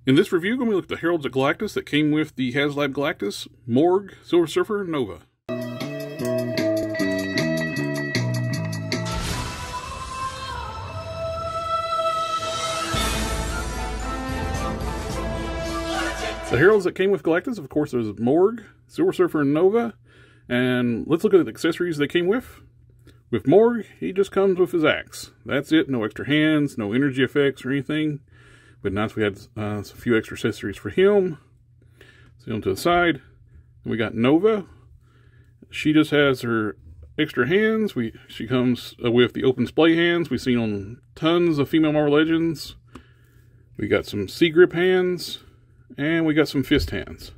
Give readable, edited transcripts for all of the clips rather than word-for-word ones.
In this review, we're going to look at the Heralds of Galactus that came with the Haslab Galactus, Morg, Silver Surfer, Nova. The Heralds that came with Galactus, of course, there's Morg, Silver Surfer, and Nova. And let's look at the accessories they came with. With Morg, he just comes with his axe. That's it, no extra hands, no energy effects or anything. But nice we had a few extra accessories for him. See on to the side. And we got Nova. She just has her extra hands. She comes with the open splay hands we've seen on tons of female Marvel Legends. We got some C-grip hands. And we got some fist hands.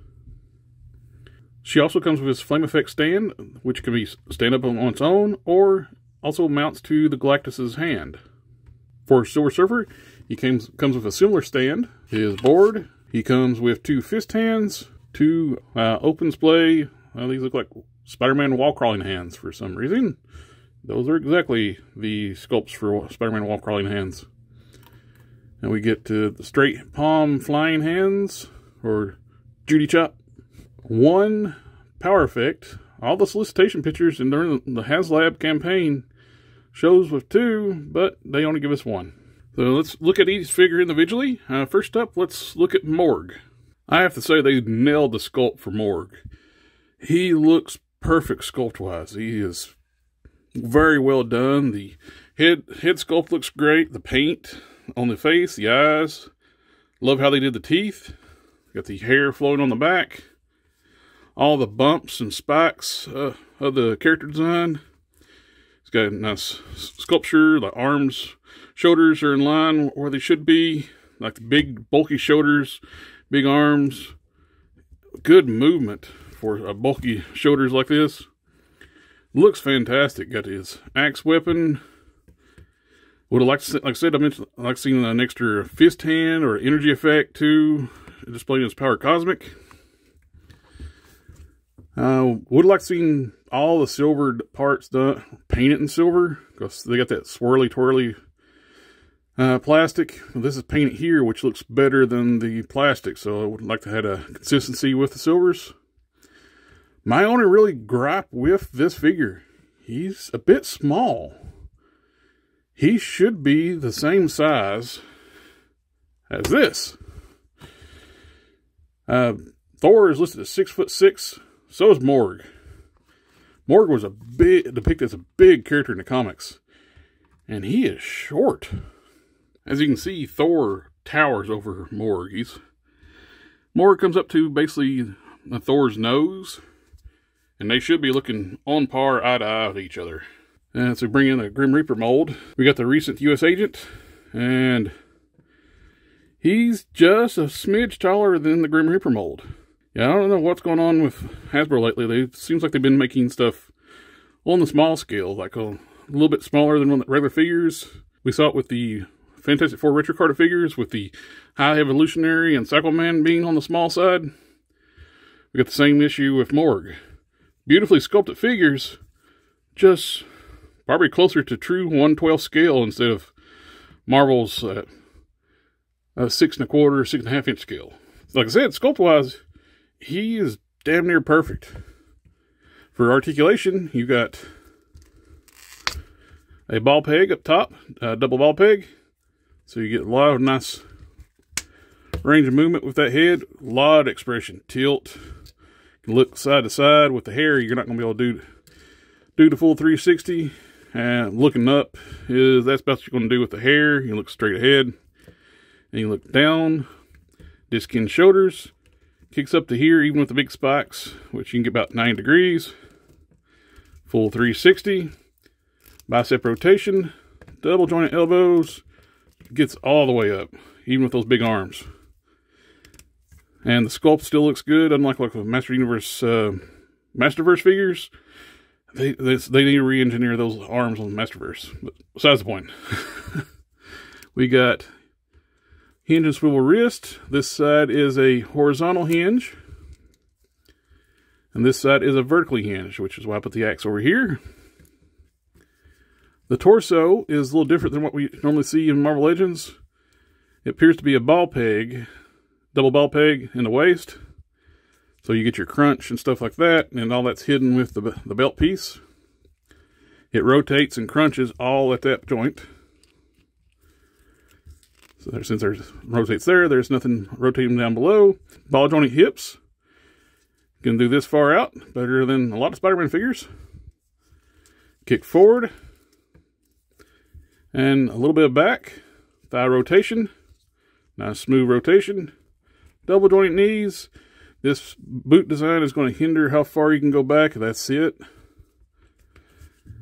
She also comes with this flame effect stand, which can be stand up on its own, or also mounts to the Galactus's hand. For Silver Surfer, he comes with a similar stand. His board, he comes with two fist hands, two open splay. These look like Spider-Man wall crawling hands for some reason. Those are exactly the sculpts for Spider-Man wall crawling hands. And we get to the straight palm flying hands, or Judy Chop. One power effect. All the solicitation pictures during the Haslab campaign shows with two, but they only give us one. So let's look at each figure individually. First up, let's look at Morg. I have to say they nailed the sculpt for Morg. He looks perfect sculpt-wise. He is very well done. The head sculpt looks great. The paint on the face, the eyes. Love how they did the teeth. Got the hair flowing on the back. All the bumps and spikes of the character design. It's got a nice sculpture. The arms, shoulders are in line where they should be. Like the big, bulky shoulders, big arms. Good movement for bulky shoulders like this. Looks fantastic. Got his axe weapon. Would have liked to, like I said, I'd like seeing an extra fist hand or energy effect too, displaying his power cosmic. Would have liked seeing all the silvered parts done, painted in silver, because they got that swirly twirly plastic. This is painted here, which looks better than the plastic, so I would like to have a consistency with the silvers. My only really gripe with this figure, he's a bit small. He should be the same size as this. Thor is listed as 6'6", so is Morg. Morg was depicted as a big character in the comics, and he is short. As you can see, Thor towers over Morg. Morg comes up to basically Thor's nose, and they should be looking on par, eye to eye with each other. And so we bring in a Grim Reaper mold. We got the recent U.S. agent, and he's just a smidge taller than the Grim Reaper mold. Yeah, I don't know what's going on with Hasbro lately. It seems like they've been making stuff on the small scale, like a little bit smaller than regular figures. We saw it with the Fantastic Four retro card figures, with the High Evolutionary and Cycleman being on the small side. We got the same issue with Morg. Beautifully sculpted figures, just probably closer to true 1/12 scale instead of Marvel's 6 1/4, 6.5 inch scale. Like I said, sculpt-wise, he is damn near perfect. For articulation, you got a ball peg up top, double ball peg. So you get a lot of nice range of movement with that head. A lot of expression, tilt. You can look side to side with the hair. You're not going to be able to do the full 360. And looking up that's about what you're going to do with the hair. You look straight ahead. And you look down. Disc in shoulders. Kicks up to here, even with the big spikes, which you can get about 9 degrees. Full 360. Bicep rotation. Double jointed elbows. Gets all the way up, even with those big arms. And the sculpt still looks good, unlike like the Master Universe, Masterverse figures. They need to re-engineer those arms on the Masterverse. But besides the point. We got hinge and swivel wrist. This side is a horizontal hinge. And this side is a vertically hinge, which is why I put the axe over here. The torso is a little different than what we normally see in Marvel Legends. It appears to be a ball peg, double ball peg in the waist. So you get your crunch and stuff like that, and all that's hidden with the belt piece. It rotates and crunches all at that joint. So since there's rotates there, there's nothing rotating down below. Ball joint hips. You can do this far out, better than a lot of Spider-Man figures. Kick forward. And a little bit of back. Thigh rotation. Nice smooth rotation. Double joint knees. This boot design is going to hinder how far you can go back. That's it.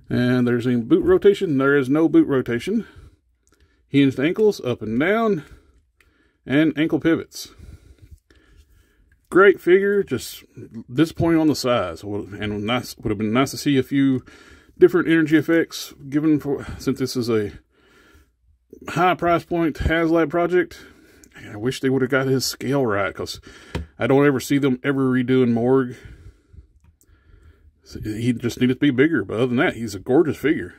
And there's a boot rotation. There is no boot rotation. Hinged ankles up and down. And ankle pivots. Great figure. Just disappointing on the size. And nice, would have been nice to see a few different energy effects given for, since this is a high price point Haslab project. I wish they would have got his scale right, because I don't ever see them ever redoing Morg. So he just needed to be bigger, but other than that, he's a gorgeous figure.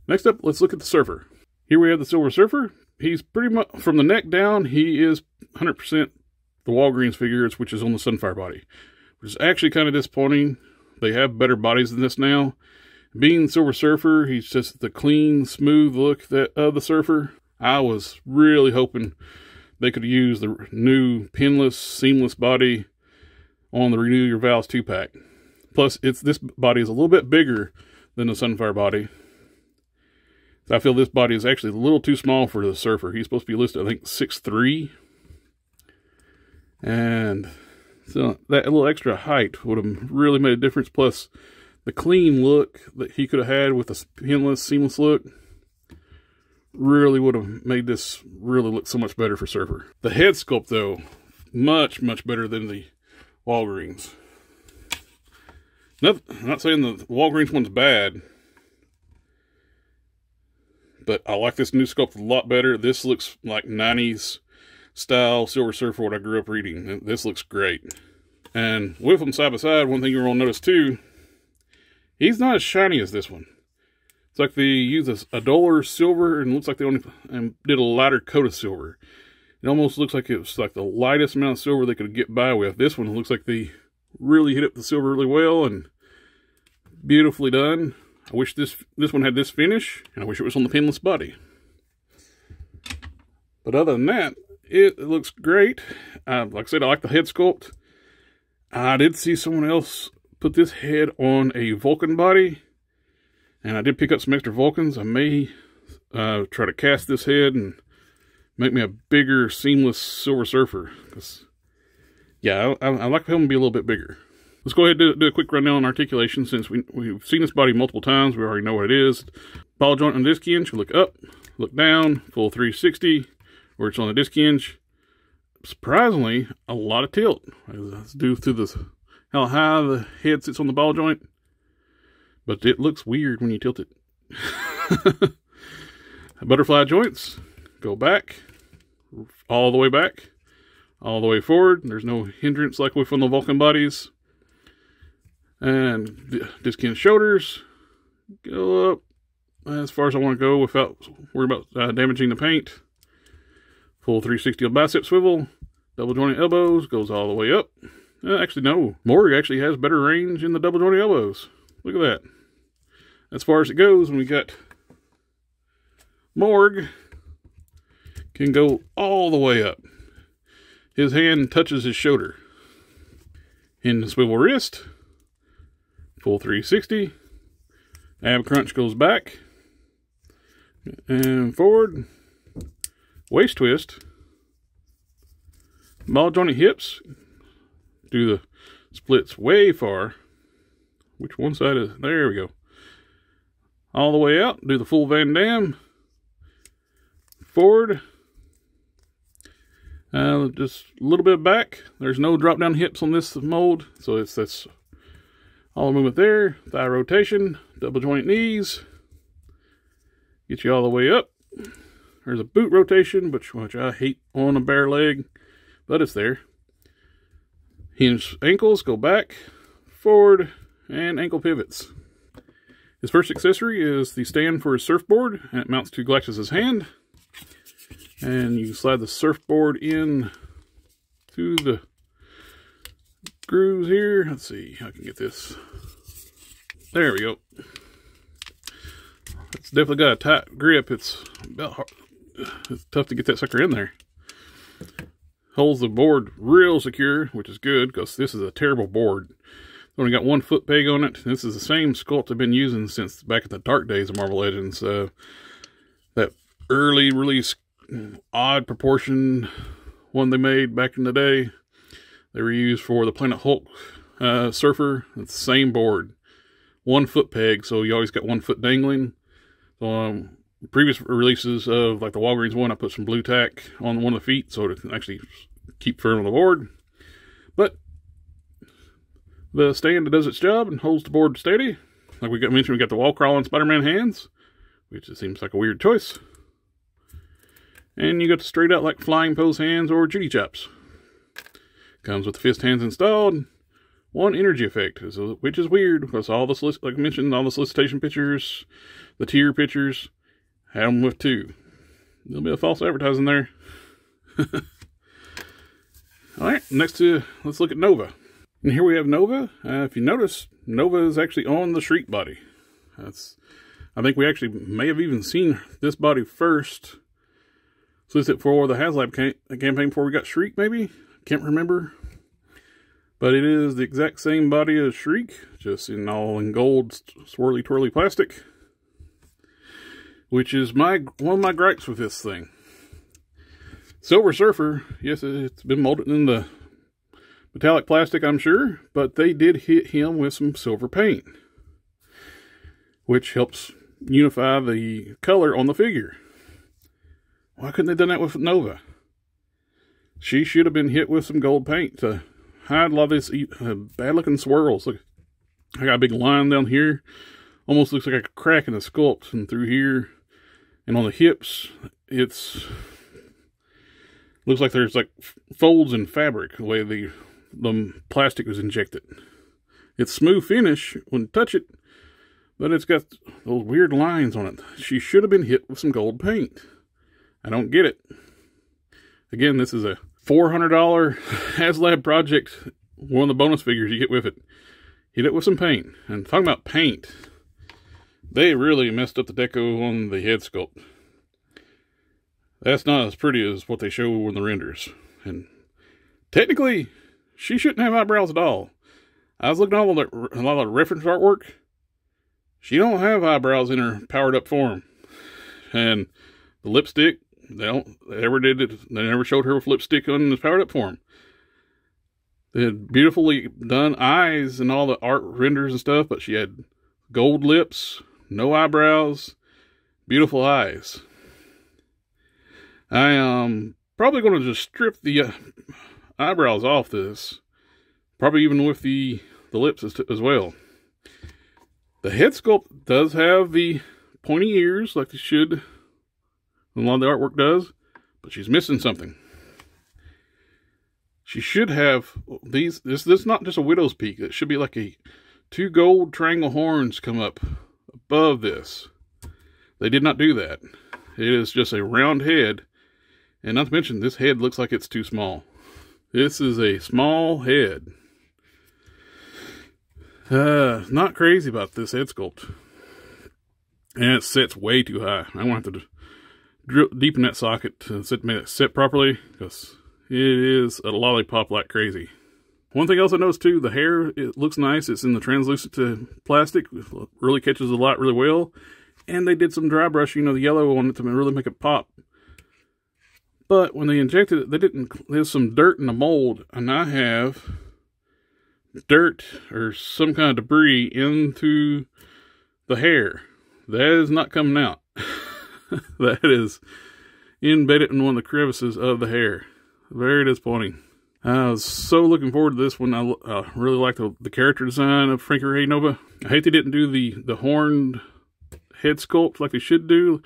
Next up, let's look at the Surfer. Here we have the Silver Surfer. He's pretty much, from the neck down, he is 100% the Walgreens figures, which is on the Sunfire body, which is actually kind of disappointing. They have better bodies than this now. Being Silver Surfer, he's just the clean, smooth look of the Surfer. I was really hoping they could use the new pinless, seamless body on the Renew Your Vows 2-pack. Plus, this body is a little bit bigger than the Sunfire body. So I feel this body is actually a little too small for the Surfer. He's supposed to be listed, I think, 6'3". And so that little extra height would have really made a difference. Plus, the clean look that he could have had with a pinless, seamless look really would have made this really look so much better for Surfer. The head sculpt, though, much, much better than the Walgreens. I'm not saying the Walgreens one's bad, but I like this new sculpt a lot better. This looks like 90s style Silver Surfer, what I grew up reading. This looks great. And with them side by side, one thing you're going to notice too, he's not as shiny as this one. It's like they used a duller silver, and it looks like they only did a lighter coat of silver. It almost looks like it was like the lightest amount of silver they could get by with. This one looks like they really hit up the silver really well and beautifully done. I wish this one had this finish, and I wish it was on the pinless body. But other than that, it looks great. Like I said, I like the head sculpt. I did see someone else put this head on a Vulcan body, and I did pick up some extra Vulcans. I may try to cast this head and make me a bigger, seamless Silver Surfer. Because, yeah, I like him to be a little bit bigger. Let's go ahead and do a quick rundown on articulation. Since we've seen this body multiple times, we already know what it is. Ball joint on the disc hinge, look up, look down, full 360, where it's on the disc hinge. Surprisingly, a lot of tilt. That's due to how high the head sits on the ball joint. But it looks weird when you tilt it. Butterfly joints, go back, all the way back, all the way forward. There's no hindrance like with on the Vulcan bodies. And disc hinge shoulders, go up as far as I want to go without worrying about damaging the paint. Full 360 on bicep swivel. Double jointed elbows, goes all the way up. Actually, no. Morg actually has better range in the double jointed elbows. Look at that. As far as it goes, when we got Morg, can go all the way up. His hand touches his shoulder. In the swivel wrist, full 360. Ab crunch goes back and forward. Waist twist. Ball jointed hips. Do the splits way far. Which one side is? There we go. All the way out. Do the full Van Damme. Forward. Just a little bit back. There's no drop down hips on this mold, so that's all the movement there. Thigh rotation. Double joint knees. Get you all the way up. There's a boot rotation, which I hate on a bare leg, but it's there. Hinge ankles, go back, forward, and ankle pivots. His first accessory is the stand for his surfboard, and it mounts to Galactus's hand. And you slide the surfboard in to the grooves here. Let's see how I can get this. There we go. It's definitely got a tight grip. It's about hard. It's tough to get that sucker in there. Holds the board real secure, which is good because this is a terrible board. Only got 1 foot peg on it. This is the same sculpt I've been using since back in the dark days of Marvel Legends. That early release odd proportion one they made back in the day. They were used for the Planet Hulk Surfer. It's the same board. 1 foot peg, so you always got 1 foot dangling. So, previous releases of like the Walgreens one, I put some blue tack on one of the feet so it can actually keep firm on the board. But the stand does its job and holds the board steady. Like we mentioned, we got the wall crawling Spider-Man hands, which it seems like a weird choice. And you got the straight out like flying pose hands or Judy chops. Comes with the fist hands installed. 1 energy effect, which is weird because all the, like I mentioned, all the solicitation pictures, the tier pictures, had them with 2. A little bit of false advertising there. Alright, let's look at Nova. And here we have Nova. If you notice, Nova is actually on the Shriek body. I think we actually may have even seen this body first. So is it for the Haslab campaign before we got Shriek, maybe? Can't remember. But it is the exact same body as Shriek, just in gold swirly twirly plastic. Which is one of my gripes with this thing. Silver Surfer, yes, it's been molded in the metallic plastic, I'm sure, but they did hit him with some silver paint, which helps unify the color on the figure. Why couldn't they have done that with Nova? She should have been hit with some gold paint to hide a lot of these bad-looking swirls. Look, I got a big line down here. Almost looks like a crack in the sculpt, and through here, and on the hips, looks like there's like folds in fabric, the way the plastic was injected. It's smooth finish when you touch it, but it's got those weird lines on it. She should have been hit with some gold paint. I don't get it. Again, this is a $400 Haslab project. One of the bonus figures you get with it. Hit it with some paint. And talking about paint, they really messed up the deco on the head sculpt. That's not as pretty as what they show in the renders. And technically, she shouldn't have eyebrows at all. I was looking at a lot of the reference artwork. She don't have eyebrows in her powered up form. And the lipstick, they never showed her with lipstick on the powered up form. They had beautifully done eyes and all the art renders and stuff, but she had gold lips, no eyebrows, beautiful eyes. I am probably going to just strip the eyebrows off this. Probably even with the lips as well. The head sculpt does have the pointy ears like it should. A lot of the artwork does. But she's missing something. She should have these. This is not just a widow's peak. It should be like 2 gold triangle horns come up above this. They did not do that. It is just a round head. And not to mention, this head looks like it's too small. This is a small head. Not crazy about this head sculpt. And it sets way too high. I'm going to have to drill deep in that socket to make it set properly, because it is a lollipop like crazy. One thing else I noticed too, the hair, it looks nice. It's in the translucent plastic. It really catches the light really well. And they did some dry brushing of the yellow on it to really make it pop. But when they injected it, there's some dirt in the mold, and I have dirt or some kind of debris into the hair. That is not coming out. That is embedded in one of the crevices of the hair. Very disappointing. I was so looking forward to this one. I really like the character design of Frankie Raye Nova. I hate they didn't do the horned head sculpt like they should do.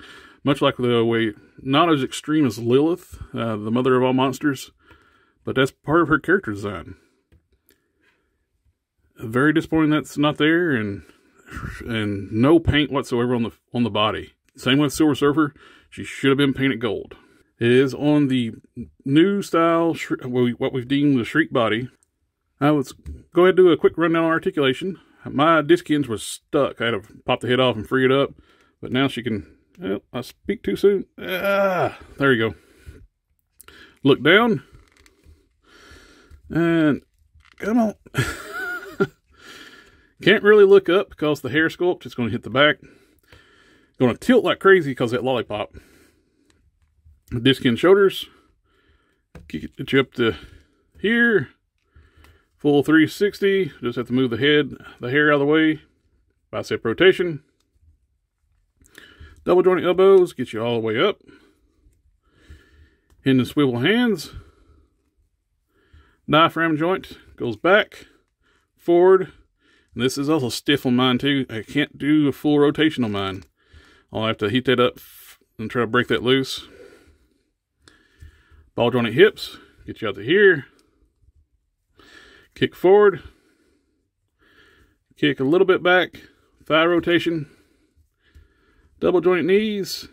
Much like the way, not as extreme as Lilith, the mother of all monsters, but that's part of her character design. Very disappointing that's not there, and no paint whatsoever on the body. Same with Silver Surfer, she should have been painted gold. It is on the new style, what we've deemed the Shriek body. Let's go ahead and do a quick rundown on articulation. My disc ends was stuck. I had to pop the head off and free it up. But now she can... Well, I speak too soon. There you go. Look down. And come on. Can't really look up because the hair sculpt is going to hit the back. Going to tilt like crazy because of that lollipop. Disc end shoulders. Get you up to here. Full 360. Just have to move the hair out of the way. Bicep rotation. Double jointed elbows. Get you all the way up. In the swivel hands. Diaphragm joint goes back, forward. And this is also stiff on mine too. I can't do a full rotation on mine. I'll have to heat that up and try to break that loose. Ball jointed hips. Get you out to here. Kick forward. Kick a little bit back. Thigh rotation. Double jointed knees.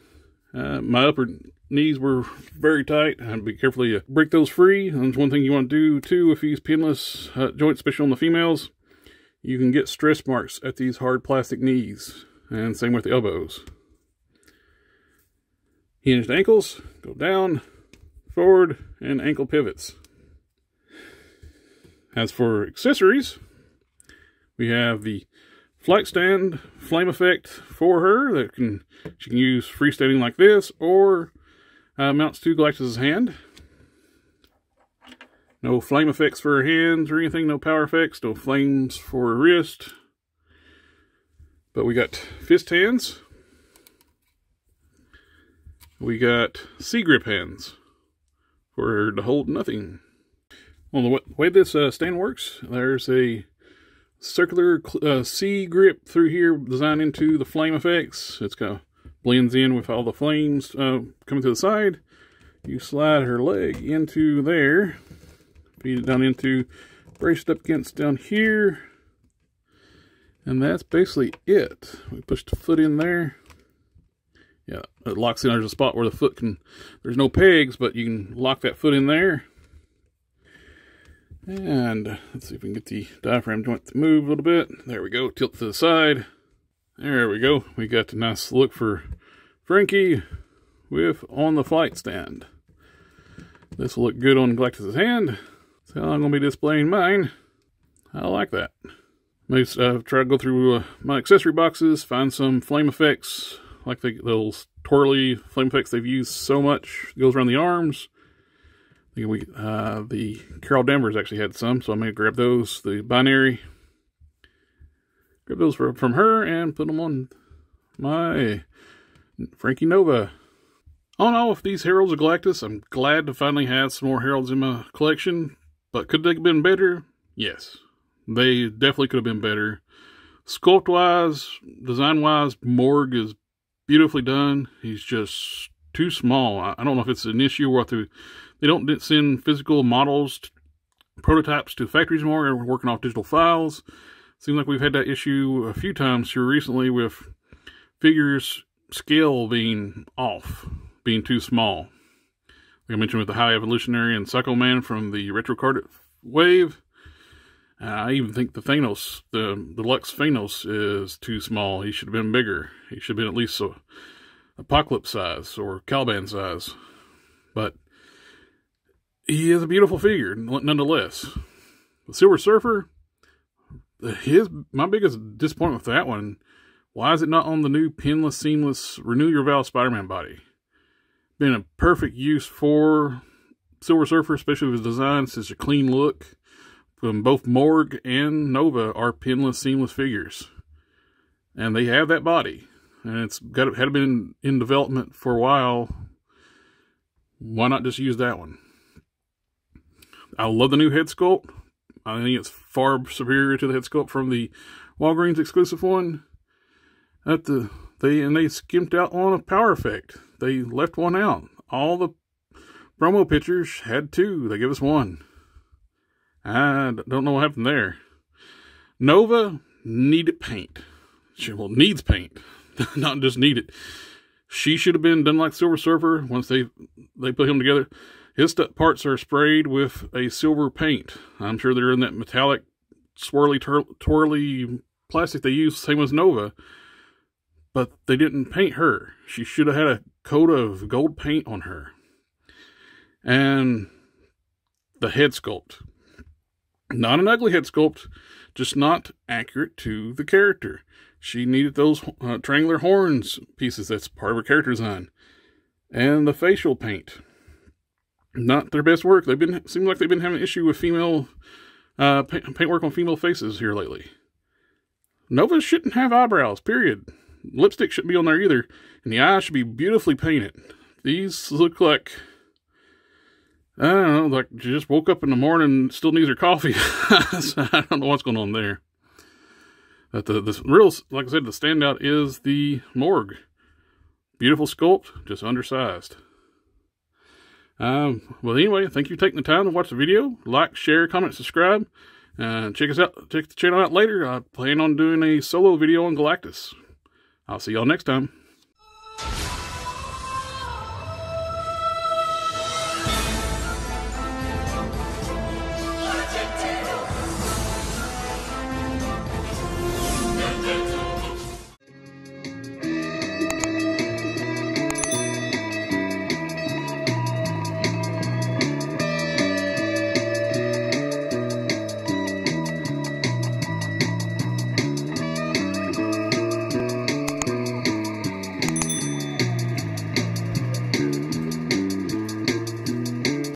My upper knees were very tight. I'd be careful you break those free. That's one thing you want to do too if you use pinless joints, especially on the females. You can get stress marks at these hard plastic knees. And same with the elbows. Hinged ankles. Go down, forward, and ankle pivots. As for accessories, we have the flight stand flame effect for her that she can use freestanding like this, or mounts to Galactus' hand. No flame effects for her hands or anything, no power effects, no flames for her wrist. But we got fist hands. We got C-grip hands for her to hold nothing. Well, the way this stand works, there's a circular C-grip through here designed into the flame effects. It's kind of blends in with all the flames coming to the side. You slide her leg into there. Feed it down into, brace it up against down here. And that's basically it. We push the foot in there. Yeah, it locks in. There's a spot where the foot can, there's no pegs, but you can lock that foot in there. And let's see if we can get the diaphragm joint to move a little bit. There we go. Tilt to the side. There we go. We got a nice look for Frankie with on the flight stand. This will look good on Galactus' hand. That's how I'm going to be displaying mine. I like that. I've tried to go through my accessory boxes, find some flame effects, like the little twirly flame effects they've used so much. It goes around the arms. I think the Carol Danvers actually had some, so I may grab those. The binary. Grab those from her and put them on my Frankie Nova. All in all, with these Heralds of Galactus, I'm glad to finally have some more Heralds in my collection. But could they have been better? Yes. They definitely could have been better. Sculpt-wise, design-wise, Morg is beautifully done. He's just too small. I don't know if it's an issue or they don't send physical models, prototypes to factories anymore. They're working off digital files. Seems like we've had that issue a few times here recently with figures scale being off, being too small. Like I mentioned with the High Evolutionary and Psycho Man from the Retro Card wave. I even think the Thanos, the Deluxe Thanos is too small. He should have been bigger. He should have been at least Apocalypse size or Caliban size. But he is a beautiful figure, nonetheless. The Silver Surfer, my biggest disappointment with that one, why is it not on the new pinless, seamless, Renew Your Vow Spider-Man body? Been a perfect use for Silver Surfer, especially with his design. It's a clean look. From both Morg and Nova are pinless, seamless figures. And they have that body. And had been in development for a while. Why not just use that one? I love the new head sculpt. I think it's far superior to the head sculpt from the Walgreens exclusive one. They skimped out on a power effect. They left one out. All the promo pictures had two. They give us one. I don't know what happened there. Nova needed paint. Well, needs paint. Not just need it. She should have been done like Silver Surfer once they put him together. His parts are sprayed with a silver paint. I'm sure they're in that metallic, swirly, twirly plastic they use, same as Nova. But they didn't paint her. She should have had a coat of gold paint on her. And the head sculpt. Not an ugly head sculpt, just not accurate to the character. She needed those triangular horns pieces. That's part of her character design. And the facial paint. Not their best work. Seems like they've been having an issue with female paint work on female faces here lately. Nova shouldn't have eyebrows, period. Lipstick shouldn't be on there either. And the eyes should be beautifully painted. These look like, I don't know, like she just woke up in the morning and still needs her coffee. So I don't know what's going on there. But the real, like I said, the standout is the Morg. Beautiful sculpt, just undersized. Well, anyway, thank you for taking the time to watch the video. Like, share, comment, subscribe. Check the channel out later. I plan on doing a solo video on Galactus. I'll see y'all next time.